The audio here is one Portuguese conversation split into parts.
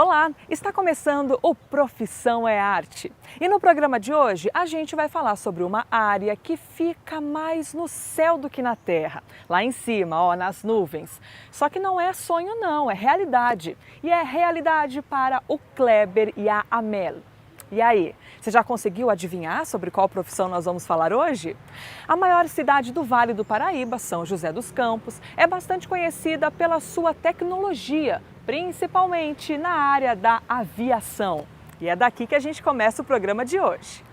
Olá, está começando o Profissão é Arte. E no programa de hoje a gente vai falar sobre uma área que fica mais no céu do que na terra, lá em cima, ó, nas nuvens. Só que não é sonho não, é realidade. E é realidade para o Kleber e a Amel. E aí, você já conseguiu adivinhar sobre qual profissão nós vamos falar hoje? A maior cidade do Vale do Paraíba, São José dos Campos, é bastante conhecida pela sua tecnologia, principalmente na área da aviação. E é daqui que a gente começa o programa de hoje.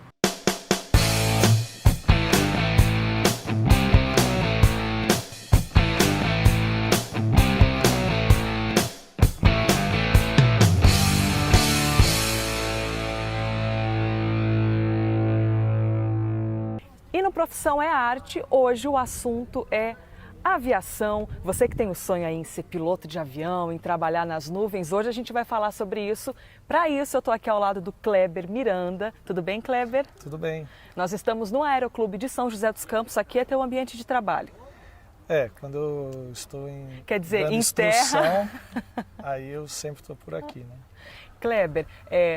E no Profissão é Arte, hoje o assunto é aviação. Você que tem o sonho aí em ser piloto de avião, em trabalhar nas nuvens, hoje a gente vai falar sobre isso. Para isso eu estou aqui ao lado do Kleber Miranda. Tudo bem, Kleber? Tudo bem. Nós estamos no Aeroclube de São José dos Campos, aqui é teu ambiente de trabalho. Quando eu estou Quer dizer, em terra, aí eu sempre estou por aqui, né? Kleber,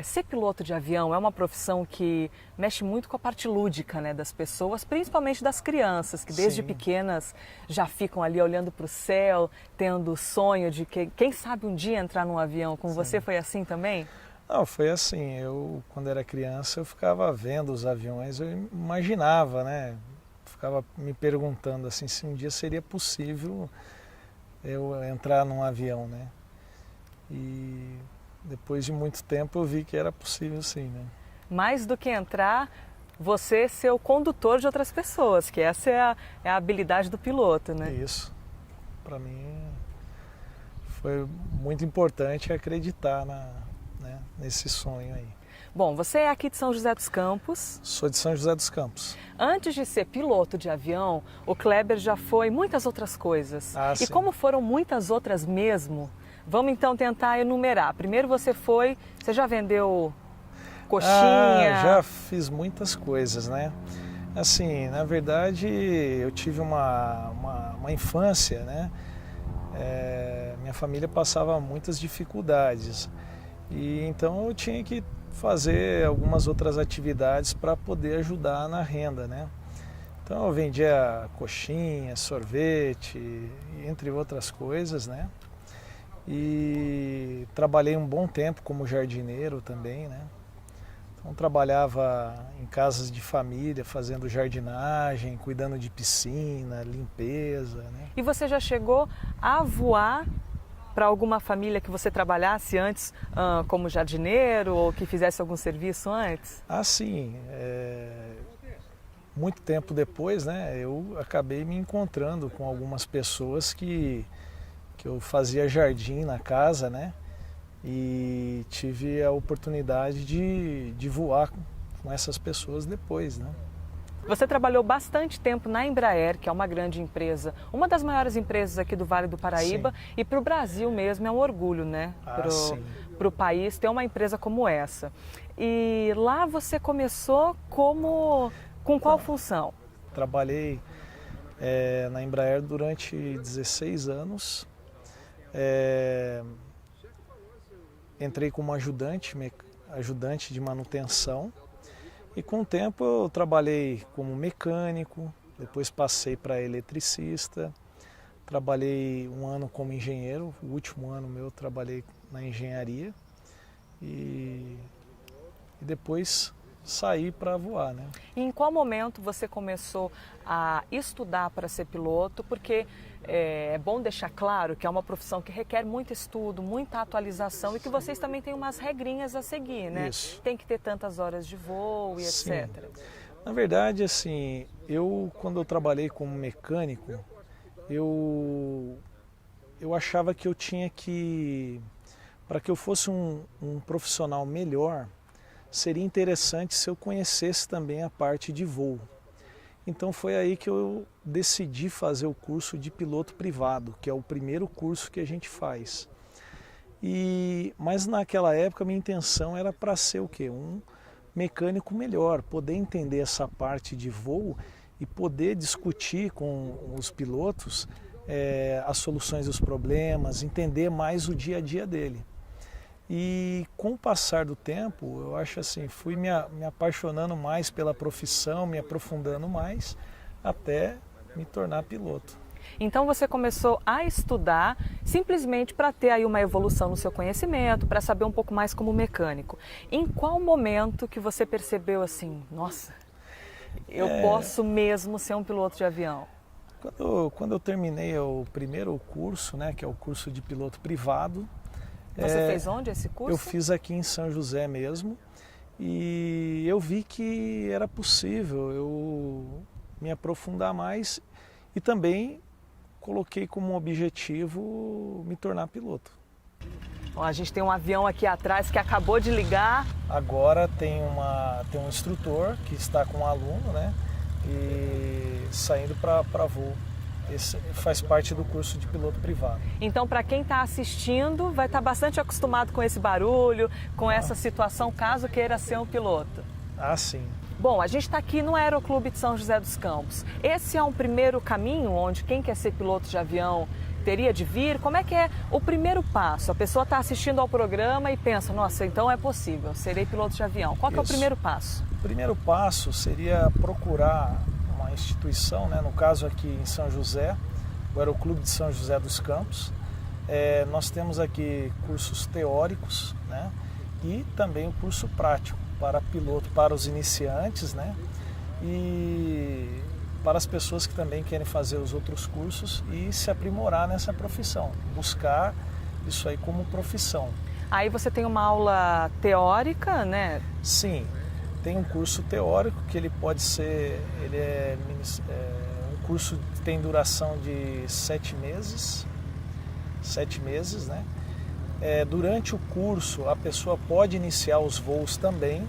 ser piloto de avião é uma profissão que mexe muito com a parte lúdica, né, das pessoas, principalmente das crianças, que desde pequenas já ficam ali olhando para o céu, tendo o sonho de que, quem sabe um dia entrar num avião. Com você foi assim também? Não, foi assim. Eu, quando era criança, eu ficava vendo os aviões, eu imaginava, né? Ficava me perguntando assim, se um dia seria possível eu entrar num avião, né? E depois de muito tempo eu vi que era possível sim, né? Mais do que entrar, você ser o condutor de outras pessoas, que essa é a habilidade do piloto, né? Isso. Para mim foi muito importante acreditar nesse sonho aí. Bom, você é aqui de São José dos Campos. Sou de São José dos Campos. Antes de ser piloto de avião, o Kleber já foi muitas outras coisas. E Sim. como foram muitas outras mesmo, vamos então tentar enumerar. Primeiro você já vendeu coxinha? Já fiz muitas coisas, né? Assim, na verdade, eu tive uma infância, né? Minha família passava muitas dificuldades. E então eu tinha que fazer algumas outras atividades para poder ajudar na renda, né? Então eu vendia coxinha, sorvete, entre outras coisas, né? E trabalhei um bom tempo como jardineiro também, né? Então trabalhava em casas de família, fazendo jardinagem, cuidando de piscina, limpeza, né? E você já chegou a voar para alguma família que você trabalhasse antes como jardineiro ou que fizesse algum serviço antes? Sim. Muito tempo depois, né, eu acabei me encontrando com algumas pessoas que eu fazia jardim na casa, né, e tive a oportunidade de voar com essas pessoas depois, né. Você trabalhou bastante tempo na Embraer, que é uma grande empresa, uma das maiores empresas aqui do Vale do Paraíba. Sim. E para o Brasil mesmo é um orgulho, né? Para o país ter uma empresa como essa. E lá você começou com qual função? Trabalhei na Embraer durante 16 anos. Entrei como ajudante de manutenção. E com o tempo eu trabalhei como mecânico, depois passei para eletricista, trabalhei um ano como engenheiro, o último ano meu eu trabalhei na engenharia e depois saí para voar, né? E em qual momento você começou a estudar para ser piloto? Porque é bom deixar claro que é uma profissão que requer muito estudo, muita atualização e que vocês também têm umas regrinhas a seguir, né? Isso. Tem que ter tantas horas de voo e etc. Na verdade, assim, quando eu trabalhei como mecânico, eu achava que eu tinha que, para que eu fosse um profissional melhor, seria interessante se eu conhecesse também a parte de voo. Então foi aí que eu decidi fazer o curso de piloto privado, que é o primeiro curso que a gente faz. Mas naquela época minha intenção era para ser o quê? Um mecânico melhor, poder entender essa parte de voo e poder discutir com os pilotos as soluções dos problemas, entender mais o dia a dia dele. E com o passar do tempo, eu acho assim, fui me apaixonando mais pela profissão, me aprofundando mais, até me tornar piloto. Então você começou a estudar simplesmente para ter aí uma evolução no seu conhecimento, para saber um pouco mais como mecânico. Em qual momento que você percebeu assim, nossa, eu posso mesmo ser um piloto de avião? Quando eu terminei o primeiro curso, né, que é o curso de piloto privado. Você fez onde esse curso? Eu fiz aqui em São José mesmo, e eu vi que era possível eu me aprofundar mais e também coloquei como objetivo me tornar piloto. Bom, a gente tem um avião aqui atrás que acabou de ligar. Agora tem um instrutor que está com um aluno, né, e saindo para voo. Esse faz parte do curso de piloto privado. Então, para quem está assistindo, vai estar bastante acostumado com esse barulho, com essa situação, caso queira ser um piloto. Ah, sim. Bom, a gente está aqui no Aeroclube de São José dos Campos. Esse é um primeiro caminho onde quem quer ser piloto de avião teria de vir? Como é que é o primeiro passo? A pessoa está assistindo ao programa e pensa, nossa, então é possível, serei piloto de avião. Qual que é o primeiro passo? O primeiro passo seria procurar uma instituição, né? No caso aqui em São José, o Aeroclube de São José dos Campos. Nós temos aqui cursos teóricos, né? E também o curso prático para piloto, para os iniciantes, né? E para as pessoas que também querem fazer os outros cursos e se aprimorar nessa profissão, buscar isso aí como profissão. Aí você tem uma aula teórica, né? Sim, tem um curso teórico que ele pode ser, ele é um curso que tem duração de 7 meses, né? Durante o curso a pessoa pode iniciar os voos também,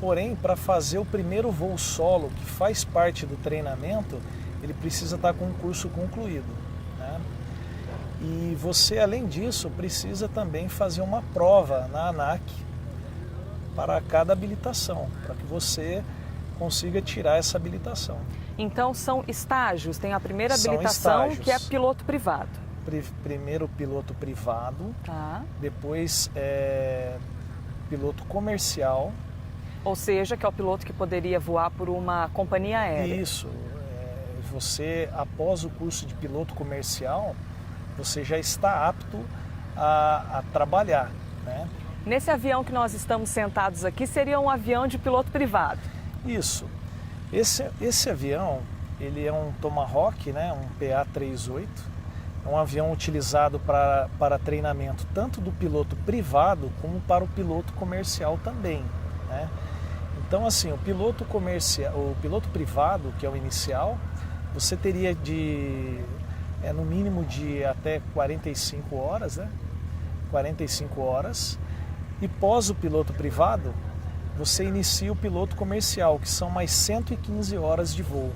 porém para fazer o primeiro voo solo, que faz parte do treinamento, ele precisa estar com o curso concluído, né? E você, além disso, precisa também fazer uma prova na ANAC para cada habilitação, para que você consiga tirar essa habilitação. Então são estágios, tem a primeira habilitação que é piloto privado. Primeiro piloto privado, Tá. Depois piloto comercial. Ou seja, que é o piloto que poderia voar por uma companhia aérea. Isso, você após o curso de piloto comercial, você já está apto a trabalhar, né? Nesse avião que nós estamos sentados aqui, seria um avião de piloto privado. Isso. Esse avião, ele é um Tomahawk, né? Um PA-38. É um avião utilizado para treinamento tanto do piloto privado como para o piloto comercial também, né? Então, assim, o piloto privado, que é o inicial, você teria no mínimo de até 45 horas, né? 45 horas. E pós o piloto privado, você inicia o piloto comercial, que são mais 115 horas de voo.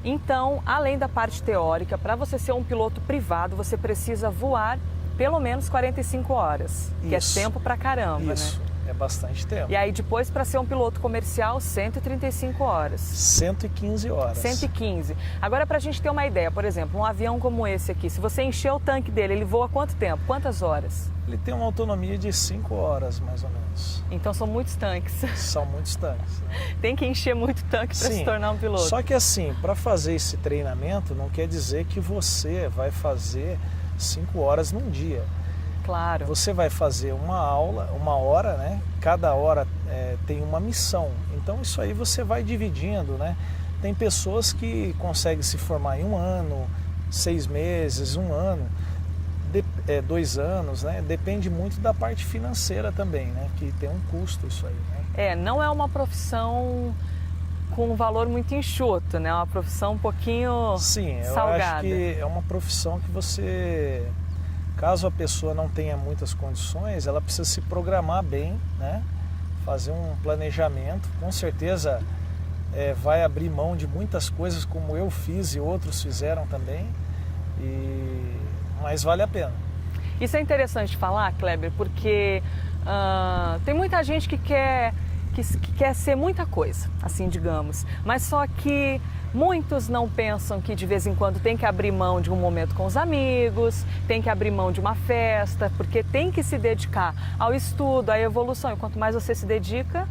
Então, além da parte teórica, para você ser um piloto privado, você precisa voar pelo menos 45 horas, que é tempo pra caramba, Isso, né? É bastante tempo. E aí depois, para ser um piloto comercial, 135 horas. 115 horas. 115. Agora, para a gente ter uma ideia, por exemplo, um avião como esse aqui, se você encher o tanque dele, ele voa quanto tempo? Quantas horas? Ele tem uma autonomia de 5 horas, mais ou menos. Então são muitos tanques. São muitos tanques. Tem que encher muito tanque para se tornar um piloto. Só que assim, para fazer esse treinamento, não quer dizer que você vai fazer 5 horas num dia. Claro. Você vai fazer uma hora, né? Cada hora tem uma missão. Então isso aí você vai dividindo, né? Tem pessoas que conseguem se formar em 1 ano, 6 meses, 1 ano, 2 anos, né? Depende muito da parte financeira também, né? Que tem um custo isso aí, né? Não é uma profissão com um valor muito enxuto, né? É uma profissão um pouquinho salgada. Sim, eu acho que é uma profissão que você, caso a pessoa não tenha muitas condições, ela precisa se programar bem, né? Fazer um planejamento, com certeza vai abrir mão de muitas coisas como eu fiz e outros fizeram também, mas vale a pena. Isso é interessante falar, Kleber, porque tem muita gente que que quer ser muita coisa, assim digamos, mas só que muitos não pensam que de vez em quando tem que abrir mão de um momento com os amigos, tem que abrir mão de uma festa, porque tem que se dedicar ao estudo, à evolução. E quanto mais você se dedica,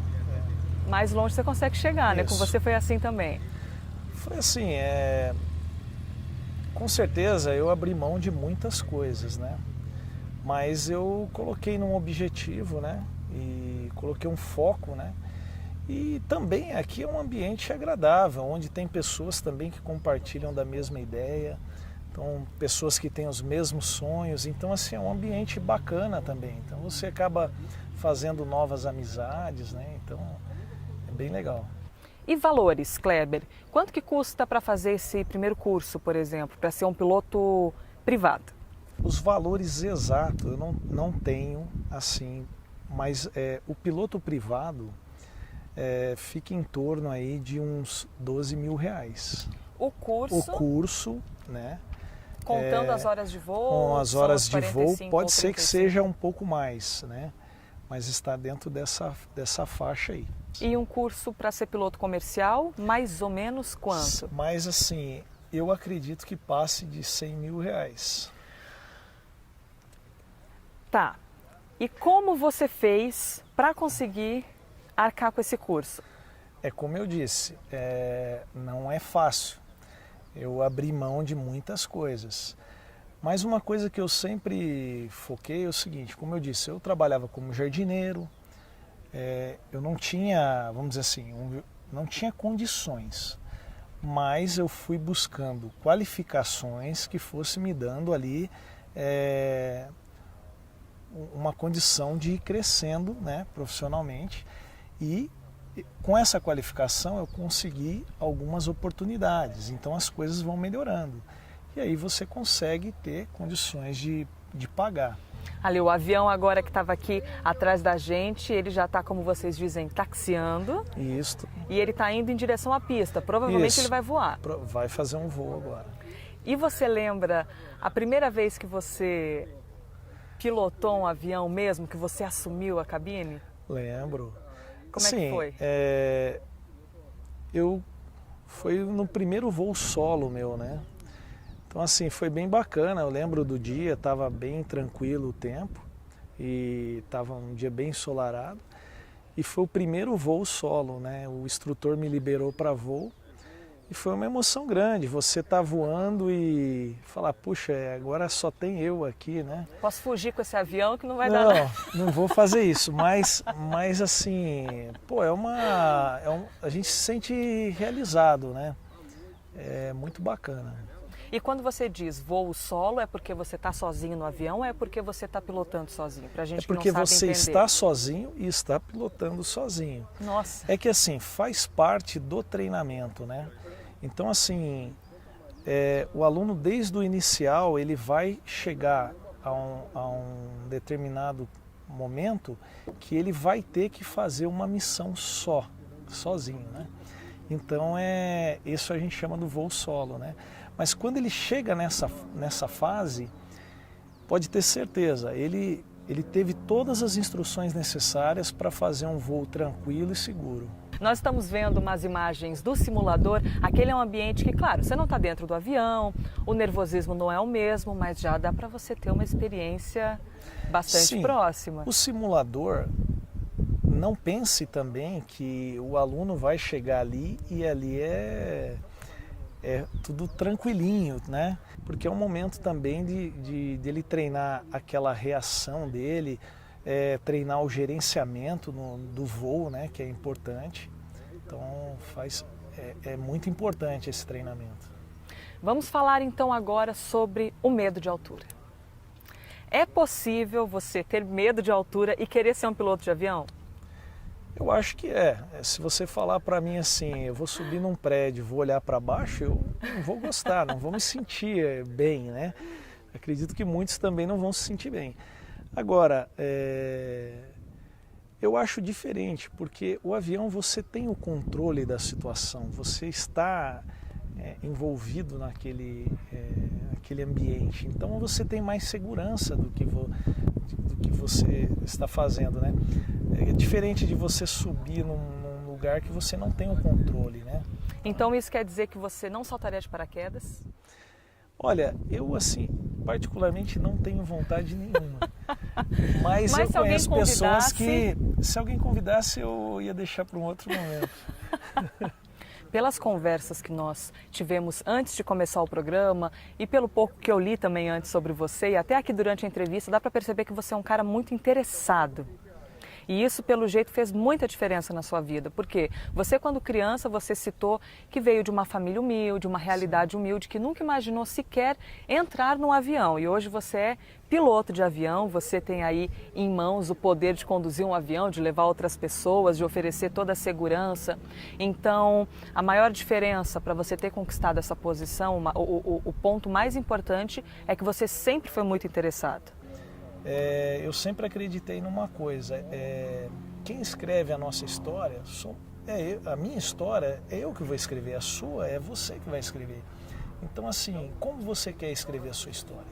mais longe você consegue chegar, né? Com você foi assim também. Foi assim, com certeza eu abri mão de muitas coisas, né? Mas eu coloquei num objetivo, né? E coloquei um foco, né? E também aqui é um ambiente agradável, onde tem pessoas também que compartilham da mesma ideia, então pessoas que têm os mesmos sonhos, então assim é um ambiente bacana também. Então você acaba fazendo novas amizades, né? Então é bem legal. E valores, Kleber? Quanto que custa para fazer esse primeiro curso, por exemplo, para ser um piloto privado? Os valores exatos eu não tenho assim, mas o piloto privado fica em torno aí de uns 12 mil reais. O curso? O curso, né? Contando as horas de voo? Com as horas de voo, pode ser que 35. seja um pouco mais, né? Mas está dentro dessa faixa aí. E um curso para ser piloto comercial, mais ou menos quanto? Mas assim, eu acredito que passe de 100 mil reais. Tá. E como você fez para conseguir arcar com esse curso? É como eu disse, não é fácil. Eu abri mão de muitas coisas. Mas uma coisa que eu sempre foquei é o seguinte, como eu disse, eu trabalhava como jardineiro, eu não tinha, vamos dizer assim, não tinha condições, mas eu fui buscando qualificações que fossem me dando ali uma condição de ir crescendo, né, profissionalmente, e com essa qualificação eu consegui algumas oportunidades, então as coisas vão melhorando. E aí você consegue ter condições de pagar. Ali, o avião agora que estava aqui atrás da gente, ele já está, como vocês dizem, taxiando. Isso. E ele está indo em direção à pista. Provavelmente Isso. Ele vai voar. Vai fazer um voo agora. E você lembra a primeira vez que você pilotou um avião mesmo, que você assumiu a cabine? Lembro. Como é que foi? Foi no primeiro voo solo meu, né? Então assim, foi bem bacana, eu lembro do dia, estava bem tranquilo o tempo e estava um dia bem ensolarado e foi o primeiro voo solo, né? O instrutor me liberou para voo e foi uma emoção grande, você tá voando e falar, puxa, agora só tem eu aqui, né? Posso fugir com esse avião que não vai dar nada. Não vou fazer isso, mas assim, pô, a gente se sente realizado, né? É muito bacana. E quando você diz voo solo, é porque você está sozinho no avião ou é porque você está pilotando sozinho? Pra gente que não sabe entender. É porque você está sozinho e está pilotando sozinho. Nossa. É que assim, faz parte do treinamento, né? Então assim, o aluno desde o inicial, ele vai chegar a um determinado momento que ele vai ter que fazer uma missão sozinho, né? Então isso a gente chama do voo solo, né? Mas quando ele chega nessa fase, pode ter certeza, ele teve todas as instruções necessárias para fazer um voo tranquilo e seguro. Nós estamos vendo umas imagens do simulador, aquele é um ambiente que, claro, você não está dentro do avião, o nervosismo não é o mesmo, mas já dá para você ter uma experiência bastante próxima. O simulador, não pense também que o aluno vai chegar ali e ali é tudo tranquilinho, né? Porque é um momento também de ele treinar aquela reação dele, treinar o gerenciamento do voo, né? Que é importante. Então é muito importante esse treinamento. Vamos falar então agora sobre o medo de altura. É possível você ter medo de altura e querer ser um piloto de avião? Eu acho que se você falar para mim assim, eu vou subir num prédio, vou olhar para baixo, eu não vou gostar, não vou me sentir bem, né? Acredito que muitos também não vão se sentir bem. Agora, eu acho diferente, porque o avião você tem o controle da situação, você está envolvido naquele ambiente, então você tem mais segurança do que você está fazendo, né? É diferente de você subir num lugar que você não tem o controle, né? Então isso quer dizer que você não saltaria de paraquedas? Olha, eu assim, particularmente não tenho vontade nenhuma. Mas Mas eu se alguém conheço pessoas convidasse... que, se alguém convidasse, eu ia deixar para um outro momento. Pelas conversas que nós tivemos antes de começar o programa e pelo pouco que eu li também antes sobre você e até aqui durante a entrevista, dá para perceber que você é um cara muito interessado. E isso, pelo jeito, fez muita diferença na sua vida, porque você, quando criança, você citou que veio de uma família humilde, uma realidade humilde, que nunca imaginou sequer entrar num avião. E hoje você é piloto de avião, você tem aí em mãos o poder de conduzir um avião, de levar outras pessoas, de oferecer toda a segurança. Então, a maior diferença para você ter conquistado essa posição, o ponto mais importante é que você sempre foi muito interessado. Eu sempre acreditei numa coisa, quem escreve a nossa história, a minha história é eu que vou escrever, a sua é você que vai escrever. Então assim, como você quer escrever a sua história?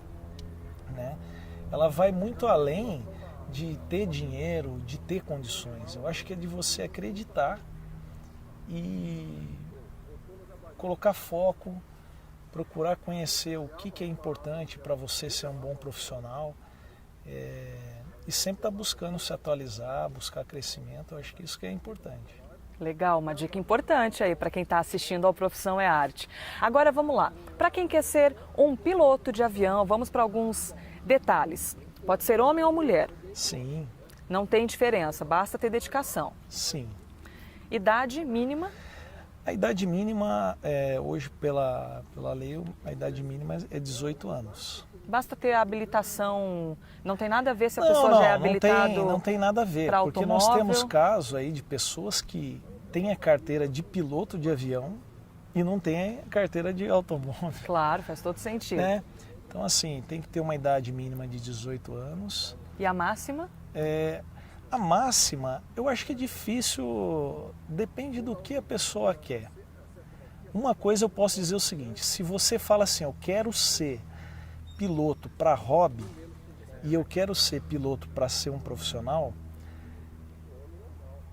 Né? Ela vai muito além de ter dinheiro, de ter condições. Eu acho que é de você acreditar e colocar foco, procurar conhecer o que é importante para você ser um bom profissional. E sempre estar buscando se atualizar, buscar crescimento, eu acho que isso que é importante. Legal, uma dica importante aí para quem está assistindo ao Profissão é Arte. Agora vamos lá, para quem quer ser um piloto de avião, vamos para alguns detalhes. Pode ser homem ou mulher? Sim. Não tem diferença, basta ter dedicação. Sim. Idade mínima? A idade mínima, hoje pela lei, a idade mínima é 18 anos. Basta ter habilitação, não tem nada a ver se a pessoa já é habilitada. Não tem nada a ver, porque nós temos casos aí de pessoas que têm a carteira de piloto de avião e não têm a carteira de automóvel. Claro, faz todo sentido. Então assim, tem que ter uma idade mínima de 18 anos. E a máxima? A máxima, eu acho que é difícil, depende do que a pessoa quer. Uma coisa eu posso dizer o seguinte, se você fala assim, eu quero ser piloto para hobby e eu quero ser piloto para ser um profissional,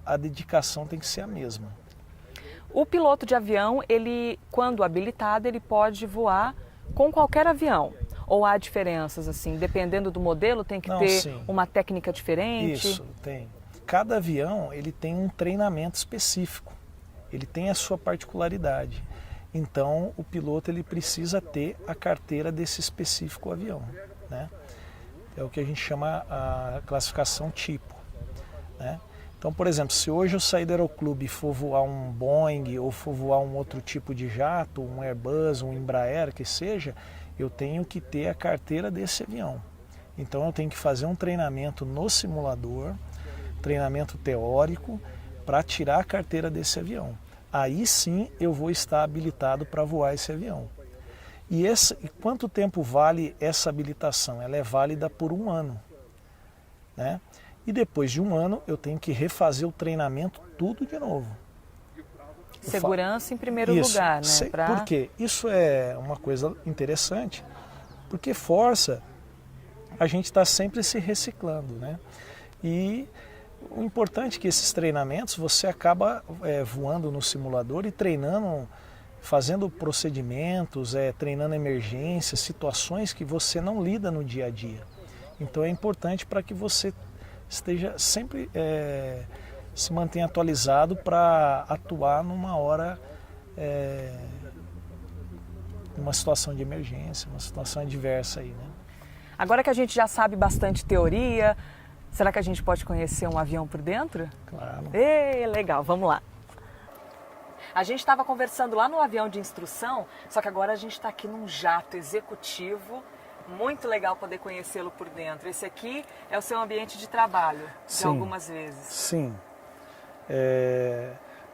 a dedicação tem que ser a mesma. O piloto de avião, ele, quando habilitado, ele pode voar com qualquer avião? Ou há diferenças, assim, dependendo do modelo, tem que ter uma técnica diferente? Isso, tem. Cada avião, ele tem um treinamento específico, ele tem a sua particularidade. Então, o piloto ele precisa ter a carteira desse específico avião, né? É o que a gente chama a classificação tipo, né? Então, por exemplo, se hoje eu sair do aeroclube e for voar um Boeing ou for voar um outro tipo de jato, um Airbus, um Embraer, que seja, eu tenho que ter a carteira desse avião. Então, eu tenho que fazer um treinamento no simulador, treinamento teórico, para tirar a carteira desse avião. Aí sim eu vou estar habilitado para voar esse avião. E quanto tempo vale essa habilitação? Ela é válida por 1 ano, né? E depois de 1 ano eu tenho que refazer o treinamento tudo de novo. Segurança em primeiro lugar, né? Por quê? Isso é uma coisa interessante, porque força a gente está sempre se reciclando, né? E o importante é que esses treinamentos você acaba voando no simulador e treinando, fazendo procedimentos, treinando emergências, situações que você não lida no dia a dia. Então é importante para que você esteja sempre se mantenha atualizado para atuar numa hora, numa situação de emergência, uma situação adversa aí, né? Agora que a gente já sabe bastante teoria, será que a gente pode conhecer um avião por dentro? Claro. Legal, vamos lá. A gente estava conversando lá no avião de instrução, só que agora a gente está aqui num jato executivo. Muito legal poder conhecê-lo por dentro. Esse aqui é o seu ambiente de trabalho, de algumas vezes. Sim.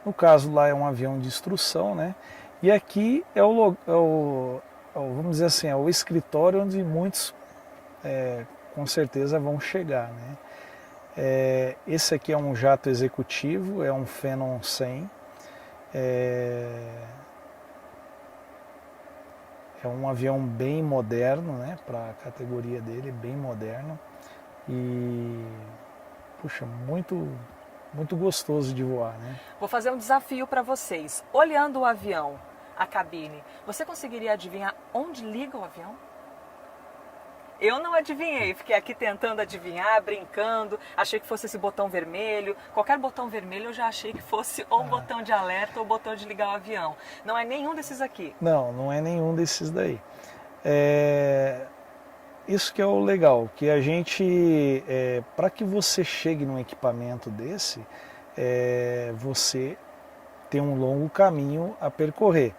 No caso lá é um avião de instrução, né? E aqui vamos dizer assim, é o escritório onde muitos com certeza vão chegar, né? Esse aqui é um jato executivo, é um Phenom 100. É um avião bem moderno, né? Para a categoria dele, bem moderno. E, puxa, muito muito gostoso de voar, né? Vou fazer um desafio para vocês. Olhando o avião, a cabine, você conseguiria adivinhar onde liga o avião? Eu não adivinhei, fiquei aqui tentando adivinhar, brincando, achei que fosse esse botão vermelho. Qualquer botão vermelho eu já achei que fosse ou botão de alerta ou botão de ligar o avião. Não é nenhum desses aqui. Não, não é nenhum desses daí. Isso que é o legal, que a gente, para que você chegue num equipamento desse, você tem um longo caminho a percorrer.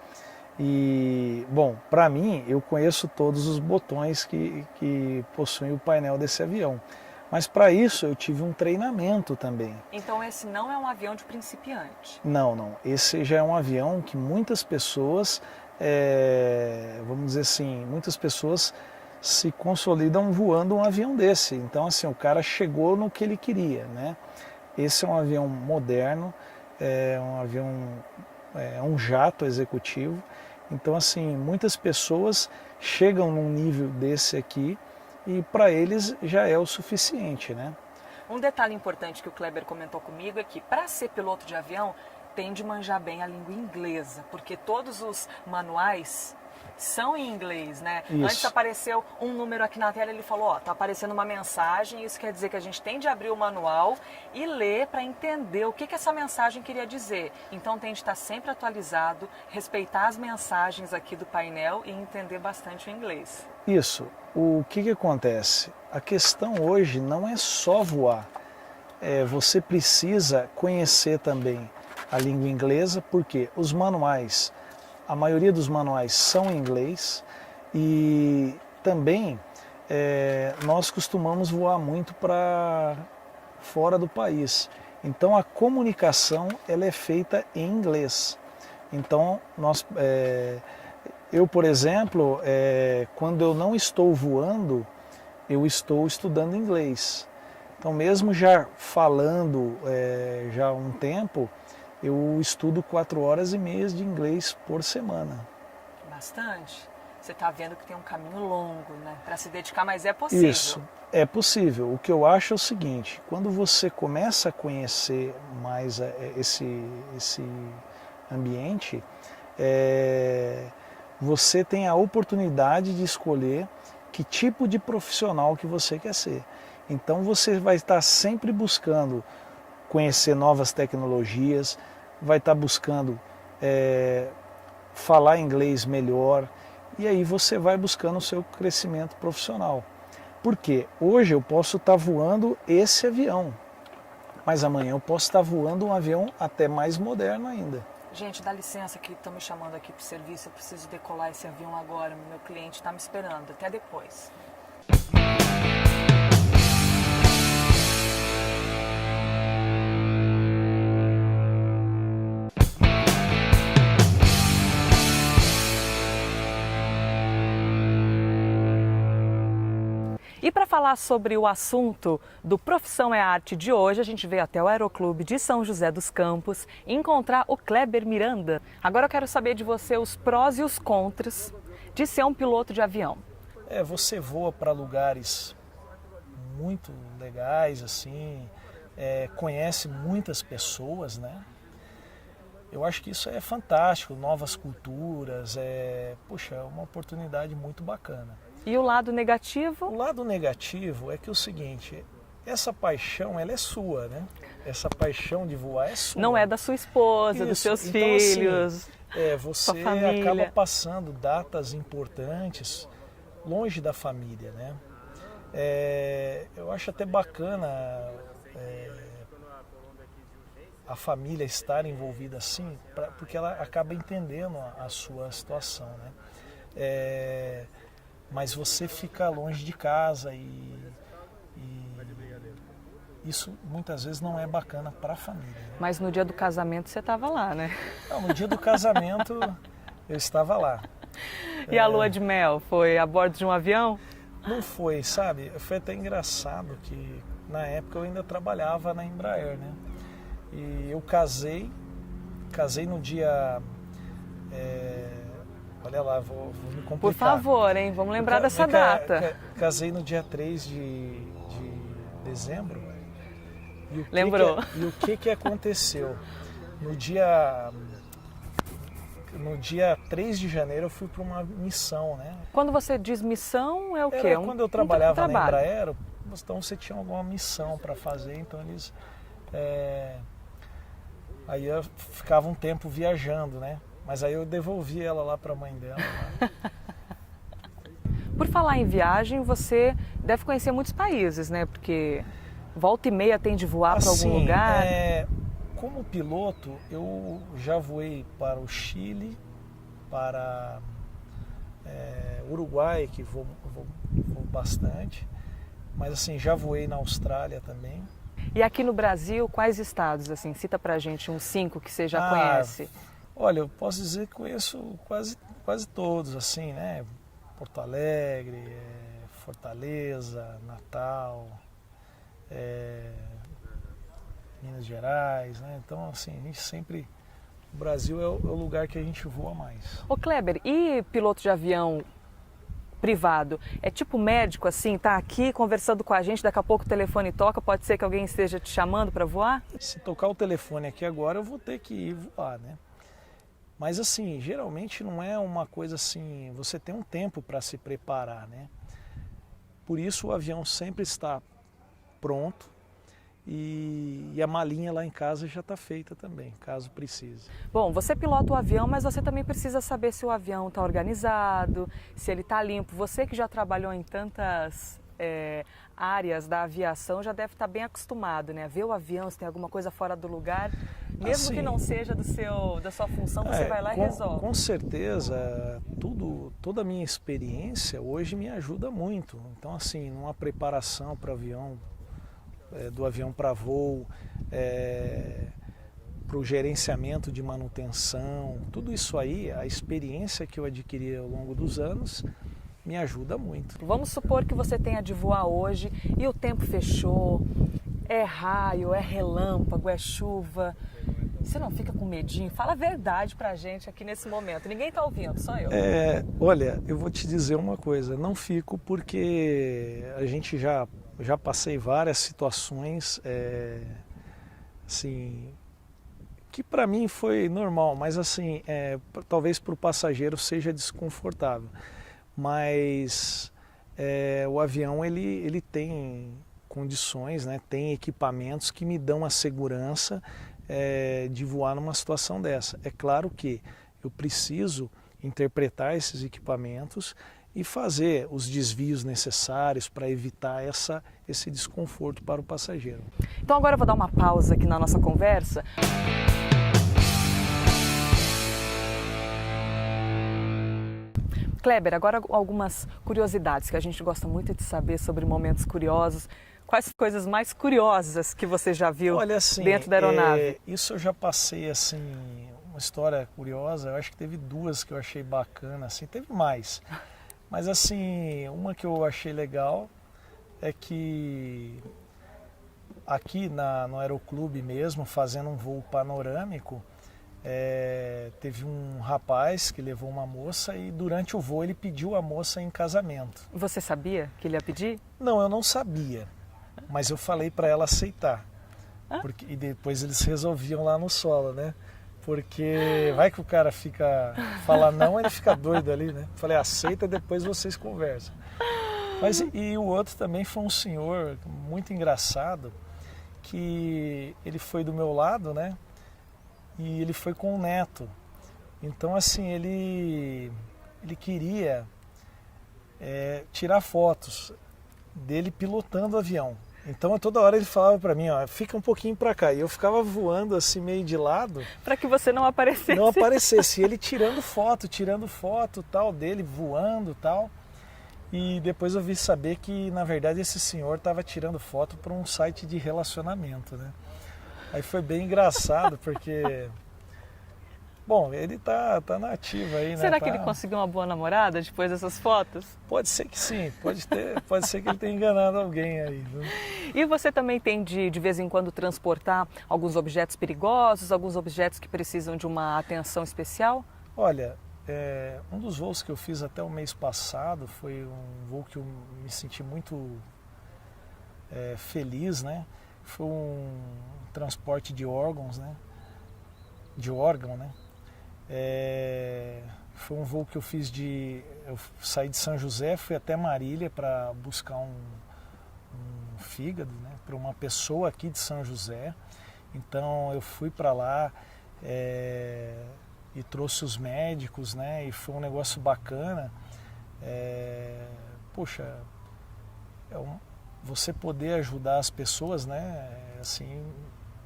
E, bom, para mim, eu conheço todos os botões que possuem o painel desse avião. Mas para isso eu tive um treinamento também. Então esse não é um avião de principiante? Não, não. Esse já é um avião que muitas pessoas, vamos dizer assim, muitas pessoas se consolidam voando um avião desse. Então, assim, o cara chegou no que ele queria, né? Esse é um avião moderno, um jato executivo. Então, assim, muitas pessoas chegam num nível desse aqui e para eles já é o suficiente, né? Um detalhe importante que o Kleber comentou comigo é que para ser piloto de avião tem de manjar bem a língua inglesa, porque todos os manuais são em inglês, né? Isso. Antes apareceu um número aqui na tela, ele falou, ó, tá aparecendo uma mensagem, isso quer dizer que a gente tem de abrir o manual e ler para entender o que essa mensagem queria dizer. Então tem de estar sempre atualizado, respeitar as mensagens aqui do painel e entender bastante o inglês. Isso. O que acontece? A questão hoje não é só voar. Você precisa conhecer também a língua inglesa, porque os manuais, a maioria dos manuais são em inglês e também nós costumamos voar muito para fora do país. Então a comunicação ela é feita em inglês. Então eu, por exemplo, quando eu não estou voando, eu estou estudando inglês. Então mesmo já falando já há um tempo, eu estudo 4h30 de inglês por semana. Bastante. Você está vendo que tem um caminho longo, né? Para se dedicar, mas é possível. Isso, é possível. O que eu acho é o seguinte, quando você começa a conhecer mais esse ambiente, você tem a oportunidade de escolher que tipo de profissional que você quer ser. Então você vai estar sempre buscando conhecer novas tecnologias, vai estar buscando falar inglês melhor e aí você vai buscando o seu crescimento profissional. Porque hoje eu posso estar voando esse avião, mas amanhã eu posso estar voando um avião até mais moderno ainda. Gente, dá licença que estão me chamando aqui para o serviço, eu preciso decolar esse avião agora, meu cliente está me esperando, até depois. E para falar sobre o assunto do Profissão é Arte de hoje, a gente veio até o Aeroclube de São José dos Campos encontrar o Kleber Miranda. Agora eu quero saber de você os prós e os contras de ser um piloto de avião. Você voa para lugares muito legais, assim, conhece muitas pessoas, né? Eu acho que isso é fantástico, novas culturas, é uma oportunidade muito bacana. E o lado negativo? O lado negativo é que é o seguinte, essa paixão ela é sua, né? Essa paixão de voar é sua. Não é da sua esposa, dos seus então, filhos, assim, você sua família. acaba passando datas importantes longe da família, né? Eu acho até bacana a família estar envolvida assim, porque ela acaba entendendo a sua situação, né? Mas você fica longe de casa e isso muitas vezes não é bacana para a família. Né? Mas no dia do casamento você estava lá, né? Não, no dia do casamento eu estava lá. E a lua de mel foi a bordo de um avião? Não foi, sabe? Foi até engraçado que na época eu ainda trabalhava na Embraer, né? E eu casei no dia... olha lá, vou me complicar. Por favor, hein? Vamos lembrar dessa data. Casei no dia 3 de dezembro Lembrou? E o que aconteceu? No dia 3 de janeiro eu fui para uma missão, né? Quando você diz missão, é o quê? Era quando eu trabalhava na trabalho. Embraer, então você tinha alguma missão para fazer, então eles... aí eu ficava um tempo viajando, né? Mas aí eu devolvi ela lá para a mãe dela. Por falar em viagem, você deve conhecer muitos países, né? Porque volta e meia tem de voar para algum lugar. Como piloto, eu já voei para o Chile, para Uruguai, que vou bastante, mas assim, já voei na Austrália também. E aqui no Brasil, quais estados, assim? Cita pra gente uns 5 que você já conhece. Olha, eu posso dizer que conheço quase todos, assim, né? Porto Alegre, Fortaleza, Natal, Minas Gerais, né? Então, assim, a gente sempre... O Brasil é o lugar que a gente voa mais. Ô Kleber, e piloto de avião privado? É tipo médico, assim, tá aqui conversando com a gente, daqui a pouco o telefone toca, pode ser que alguém esteja te chamando para voar? Se tocar o telefone aqui agora, eu vou ter que ir voar, né? Mas assim, geralmente não é uma coisa assim, você tem um tempo para se preparar, né? Por isso o avião sempre está pronto e a malinha lá em casa já está feita também, caso precise. Bom, você pilota o avião, mas você também precisa saber se o avião está organizado, se ele está limpo. Você que já trabalhou em tantas áreas da aviação já deve estar bem acostumado, né? Ver o avião, se tem alguma coisa fora do lugar, mesmo assim, que não seja da sua função, você vai lá e resolve. Com certeza, toda a minha experiência hoje me ajuda muito. Então, assim, numa preparação para o avião, do avião para voo, para o gerenciamento de manutenção, tudo isso aí, a experiência que eu adquiri ao longo dos anos, me ajuda muito. Vamos supor que você tenha de voar hoje e o tempo fechou, é raio, é relâmpago, é chuva. Você não fica com medinho? Fala a verdade pra gente aqui nesse momento. Ninguém tá ouvindo, só eu. Olha, eu vou te dizer uma coisa, não fico porque a gente já passei várias situações, assim, que para mim foi normal, mas assim, talvez para o passageiro seja desconfortável. Mas o avião ele tem condições, né, tem equipamentos que me dão a segurança de voar numa situação dessa. É claro que eu preciso interpretar esses equipamentos e fazer os desvios necessários para evitar esse desconforto para o passageiro. Então agora eu vou dar uma pausa aqui na nossa conversa. Kleber, agora algumas curiosidades que a gente gosta muito de saber sobre momentos curiosos. Quais coisas mais curiosas que você já viu dentro da aeronave? Isso eu já passei, assim, uma história curiosa. Eu acho que teve 2 que eu achei bacana, assim, teve mais. Mas, assim, uma que eu achei legal é que aqui no Aeroclube mesmo, fazendo um voo panorâmico, teve um rapaz que levou uma moça e durante o voo ele pediu a moça em casamento. Você sabia que ele ia pedir? Não, eu não sabia, mas eu falei para ela aceitar. E depois eles resolviam lá no solo, né? Porque vai que o cara fala não, ele fica doido ali, né? Falei, aceita, depois vocês conversam. E o outro também foi um senhor muito engraçado, que ele foi do meu lado, né? E ele foi com o neto. Então, assim, ele queria tirar fotos dele pilotando o avião. Então, toda hora ele falava para mim, ó, fica um pouquinho para cá. E eu ficava voando assim, meio de lado. Para que você não aparecesse. Não aparecesse. E ele tirando foto tal, dele voando tal. E depois eu vi saber que, na verdade, esse senhor estava tirando foto para um site de relacionamento, né? Aí foi bem engraçado, porque... Bom, ele tá na ativa aí, né? Será que ele conseguiu uma boa namorada depois dessas fotos? Pode ser que sim, pode ser que ele tenha enganado alguém aí, viu? E você também tem de vez em quando transportar alguns objetos perigosos, alguns objetos que precisam de uma atenção especial? Olha, um dos voos que eu fiz até o mês passado foi um voo que eu me senti muito feliz, né? foi um transporte de órgãos, né? De órgão, né? Foi um voo que eu fiz eu saí de São José, fui até Marília para buscar um fígado, né? Para uma pessoa aqui de São José. Então eu fui para lá e trouxe os médicos, né? E foi um negócio bacana. Poxa, você poder ajudar as pessoas, né? Assim,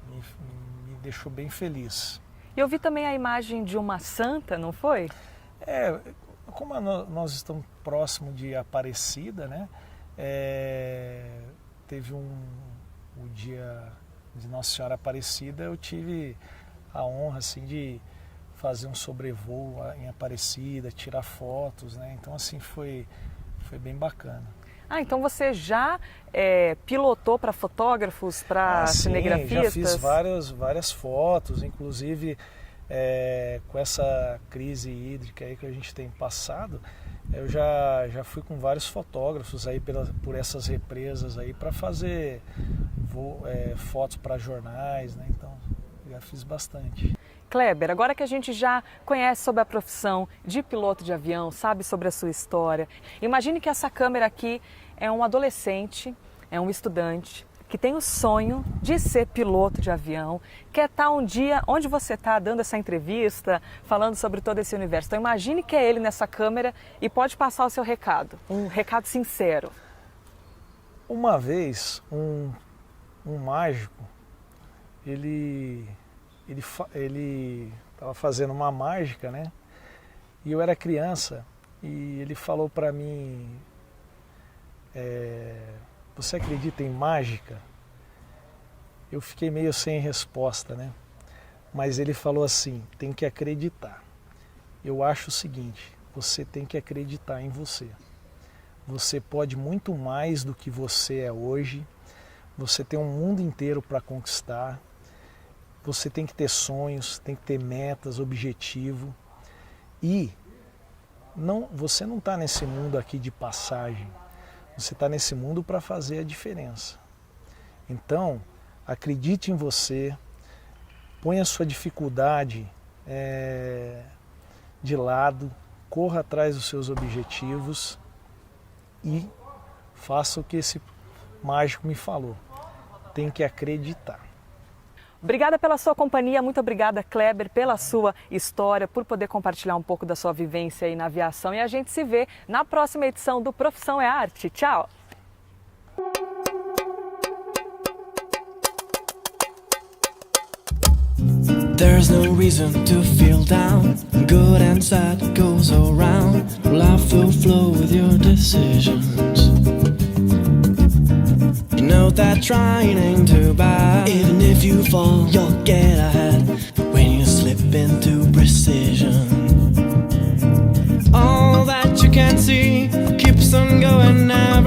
me deixou bem feliz. E eu vi também a imagem de uma santa, não foi? Como nós estamos próximo de Aparecida, né? Teve o dia de Nossa Senhora Aparecida, eu tive a honra assim de fazer um sobrevoo em Aparecida, tirar fotos, né? Então assim foi bem bacana. Então você já pilotou para fotógrafos, para cinegrafistas? Sim, já fiz várias fotos, inclusive com essa crise hídrica aí que a gente tem passado, eu já fui com vários fotógrafos aí por essas represas aí para fazer fotos para jornais, né? Então já fiz bastante. Kleber, agora que a gente já conhece sobre a profissão de piloto de avião, sabe sobre a sua história, imagine que essa câmera aqui é um adolescente, é um estudante que tem o sonho de ser piloto de avião, quer estar um dia onde você está dando essa entrevista, falando sobre todo esse universo. Então imagine que é ele nessa câmera e pode passar o seu recado, um recado sincero. Uma vez, um mágico, ele estava fazendo uma mágica, né? E eu era criança e ele falou para mim, você acredita em mágica? Eu fiquei meio sem resposta, né? Mas ele falou assim, tem que acreditar. Eu acho o seguinte, você tem que acreditar em você. Você pode muito mais do que você é hoje. Você tem um mundo inteiro para conquistar. Você tem que ter sonhos, tem que ter metas, objetivo. E você não está nesse mundo aqui de passagem. Você está nesse mundo para fazer a diferença. Então, acredite em você, ponha a sua dificuldade de lado, corra atrás dos seus objetivos e faça o que esse mágico me falou. Tem que acreditar. Obrigada pela sua companhia, muito obrigada, Kleber, pela sua história, por poder compartilhar um pouco da sua vivência aí na aviação. E a gente se vê na próxima edição do Profissão é Arte. Tchau! There's no reason to feel down. Good and sad goes around. Life will flow with your decisions. You know that trying ain't too bad. Even if you fall, you'll get ahead when you slip into precision. All that you can see keeps on going now.